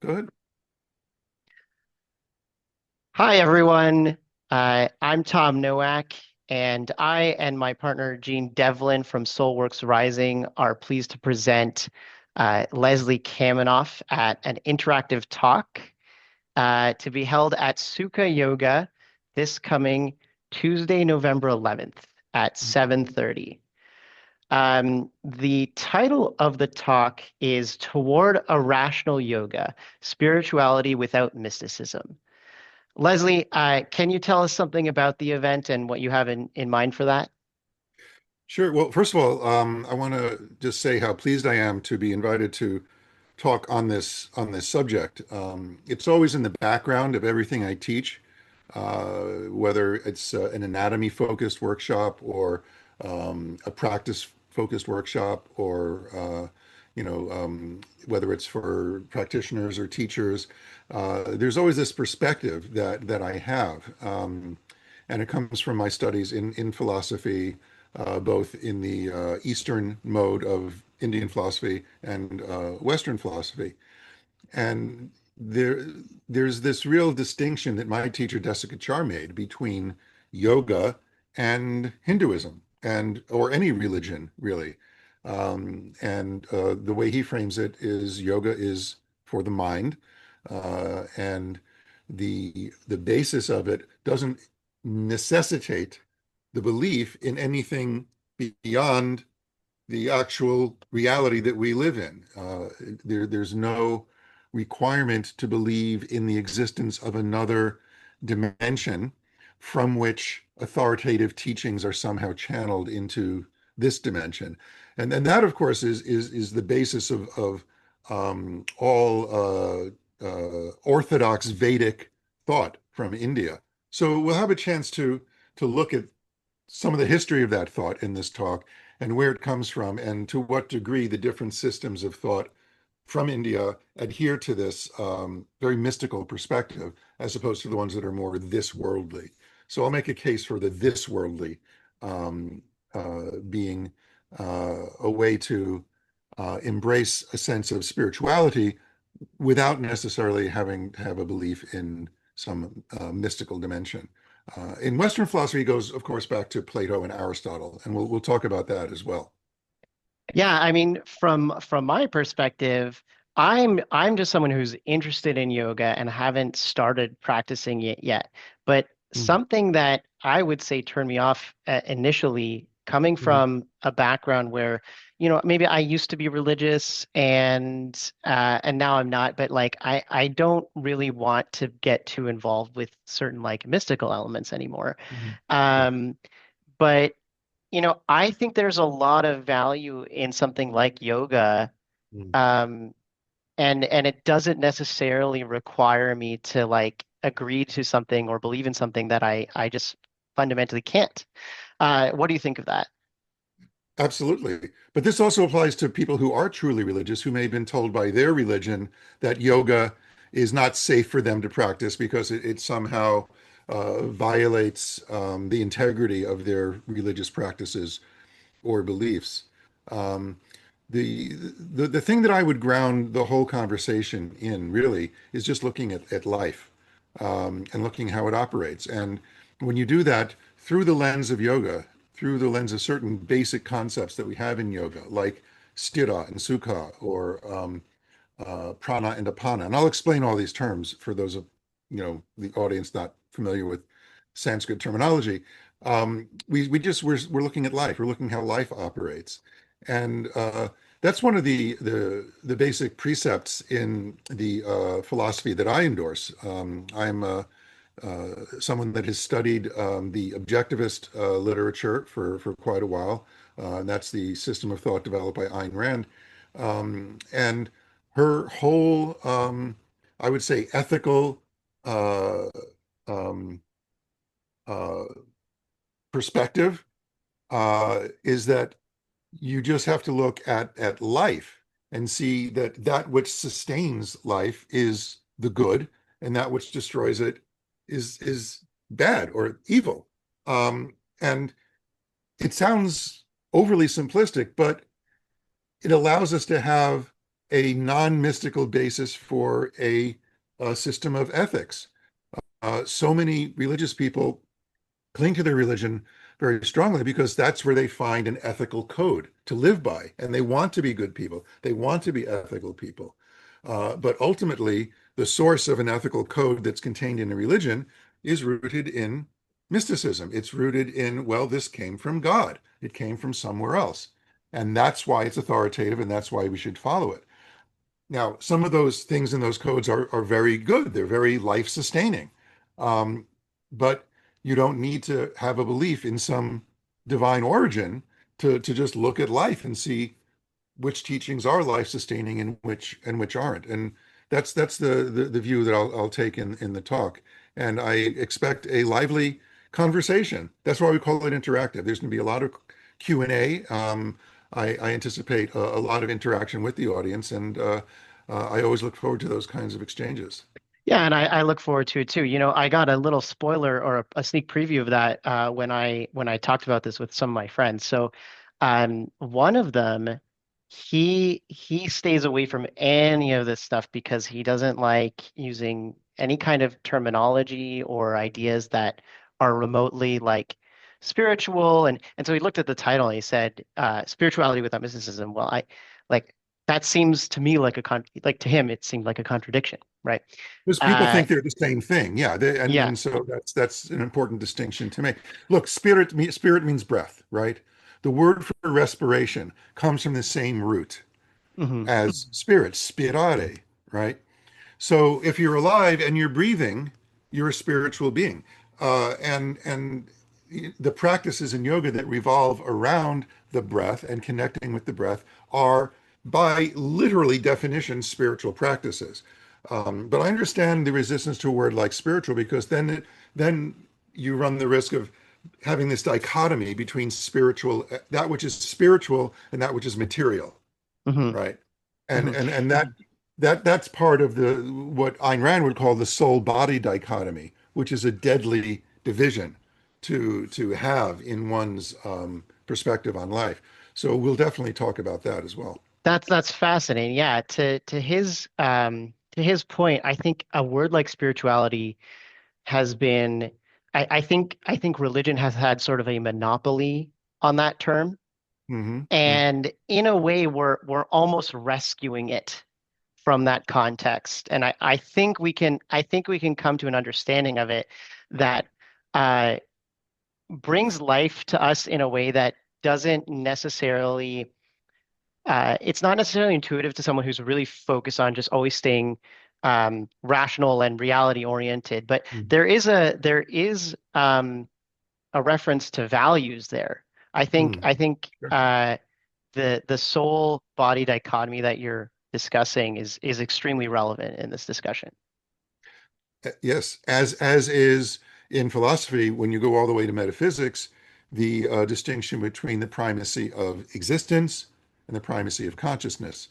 Go ahead. Hi, everyone. I'm Tom Nowak, and I and my partner, Jean Devlin from Soulworks Rising, are pleased to present Leslie Kaminoff at an interactive talk to be held at Sukha Yoga this coming Tuesday, November 11th at 7:30. The title of the talk is Toward a Rational Yoga, Spirituality Without Mysticism. Leslie, can you tell us something about the event and what you have in mind for that? Sure. Well, first of all, I want to just say how pleased I am to be invited to talk on this subject. It's always in the background of everything I teach, whether it's an anatomy focused workshop or a practice focused workshop, or whether it's for practitioners or teachers. There's always this perspective that I have, and it comes from my studies in philosophy, both in the Eastern mode of Indian philosophy and Western philosophy. And there's this real distinction that my teacher Desikachar made between yoga and Hinduism, and or any religion really. And the way he frames it is yoga is for the mind, and the basis of it doesn't necessitate the belief in anything beyond the actual reality that we live in. There's no requirement to believe in the existence of another dimension from which authoritative teachings are somehow channeled into this dimension. And that, of course, is the basis of all Orthodox Vedic thought from India. So we'll have a chance to look at some of the history of that thought in this talk, and where it comes from, and to what degree the different systems of thought from India adhere to this very mystical perspective, as opposed to the ones that are more this worldly. So I'll make a case for the this worldly um, being a way to embrace a sense of spirituality without necessarily having to have a belief in some mystical dimension. In Western philosophy, it goes, of course, back to Plato and Aristotle, and we'll talk about that as well. Yeah, I mean, from my perspective, I'm just someone who's interested in yoga and haven't started practicing it yet. But Mhm. something that I would say turned me off initially, coming Mhm. from a background where, maybe I used to be religious and now I'm not, but like I don't really want to get too involved with certain like mystical elements anymore. Mhm. Yeah. Um, but I think there's a lot of value in something like yoga, Mhm. um, and it doesn't necessarily require me to like agree to something or believe in something that I just fundamentally can't. What do you think of that? Absolutely. But this also applies to people who are truly religious, who may have been told by their religion that yoga is not safe for them to practice because it somehow violates the integrity of their religious practices or beliefs. Um, the thing that I would ground the whole conversation in really is just looking at life, and looking how it operates. And when you do that through the lens of yoga, through the lens of certain basic concepts that we have in yoga, like stira and sukha, or prana and apana. And I'll explain all these terms for those of the audience not familiar with Sanskrit terminology. We just we're looking at life. We're looking how life operates, and that's one of the basic precepts in the philosophy that I endorse. I'm someone that has studied the objectivist literature for quite a while. And that's the system of thought developed by Ayn Rand. And her whole, I would say, ethical uh, um, uh, perspective is that you just have to look at life and see that that which sustains life is the good, and that which destroys it is bad or evil. And it sounds overly simplistic, but it allows us to have a non-mystical basis for a system of ethics. So many religious people cling to their religion very strongly because that's where they find an ethical code to live by. And they want to be good people. They want to be ethical people. But ultimately, the source of an ethical code that's contained in a religion is rooted in mysticism. It's rooted in, well, this came from God. It came from somewhere else. And that's why it's authoritative, and that's why we should follow it. Now, some of those things in those codes are very good. They're very life sustaining. But you don't need to have a belief in some divine origin to just look at life and see which teachings are life sustaining and which aren't. And that's the view that I'll take in the talk. And I expect a lively conversation. That's why we call it interactive. There's going to be a lot of Q&A. I anticipate a lot of interaction with the audience, and I always look forward to those kinds of exchanges. Yeah, and I look forward to it too. You know, I got a little spoiler or a sneak preview of that when I talked about this with some of my friends. So, one of them, he stays away from any of this stuff because he doesn't like using any kind of terminology or ideas that are remotely like spiritual. And so he looked at the title and he said, "Spirituality without mysticism." Well, I like that seems to me like like to him it seemed like a contradiction, right? Because people Uh, think they're the same thing. Yeah, yeah. and so that's an important distinction to make. Look, spirit means breath, right? The word for respiration comes from the same root Hmm. as spirit, spirare, right? So if you're alive and you're breathing, you're a spiritual being. And the practices in yoga that revolve around the breath and connecting with the breath are, by literally definition, spiritual practices. But I understand the resistance to a word like spiritual because then you run the risk of having this dichotomy between spiritual, that which is spiritual and that which is material, Hmm. right? And Hmm. and and that's part of the what Ayn Rand would call the soul body dichotomy, which is a deadly division to have in one's perspective on life. So we'll definitely talk about that as well. That's fascinating. Yeah, to his point, I think a word like spirituality has been I think religion has had sort of a monopoly on that term. Yeah. And in a way we're almost rescuing it from that context. And I think we can come to an understanding of it that uh brings life to us in a way that doesn't necessarily it's not necessarily intuitive to someone who's really focused on just always staying rational and reality oriented. But Mm. there is a reference to values there. I think Mm. I think Sure. the soul body dichotomy that you're discussing is extremely relevant in this discussion. Yes, as is in philosophy, when you go all the way to metaphysics, the distinction between the primacy of existence and the primacy of consciousness.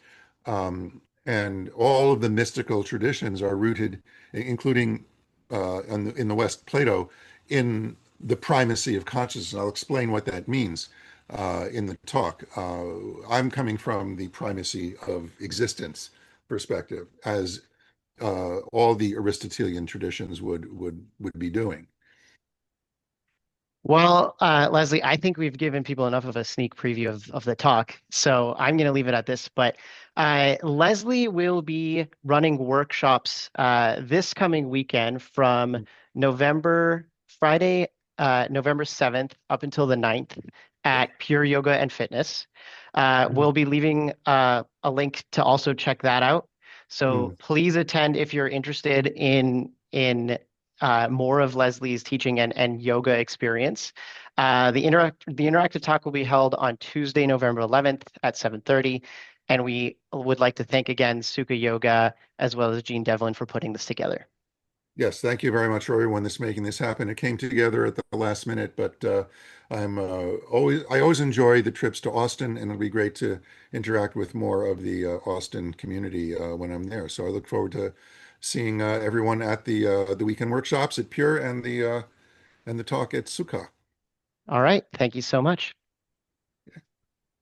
And all of the mystical traditions are rooted, including in the West, Plato, in the primacy of consciousness. And I'll explain what that means in the talk. I'm coming from the primacy of existence perspective, as all the Aristotelian traditions would be doing. Well, Leslie, I think we've given people enough of a sneak preview of the talk, so I'm going to leave it at this. But Leslie will be running workshops this coming weekend from Friday, November 7th up until the 9th at Pure Yoga and Fitness. We'll be leaving a link to also check that out. So Mm. please attend if you're interested in more of Leslie's teaching and yoga experience. The interactive talk will be held on Tuesday, November 11th at 7:30. And we would like to thank again Sukha Yoga as well as Jean Devlin for putting this together. Yes, thank you very much for everyone that's making this happen. It came together at the last minute, but I always enjoy the trips to Austin, and it'll be great to interact with more of the Austin community when I'm there. So I look forward to seeing everyone at the weekend workshops at Pure and the talk at Sukha. All right. Thank you so much.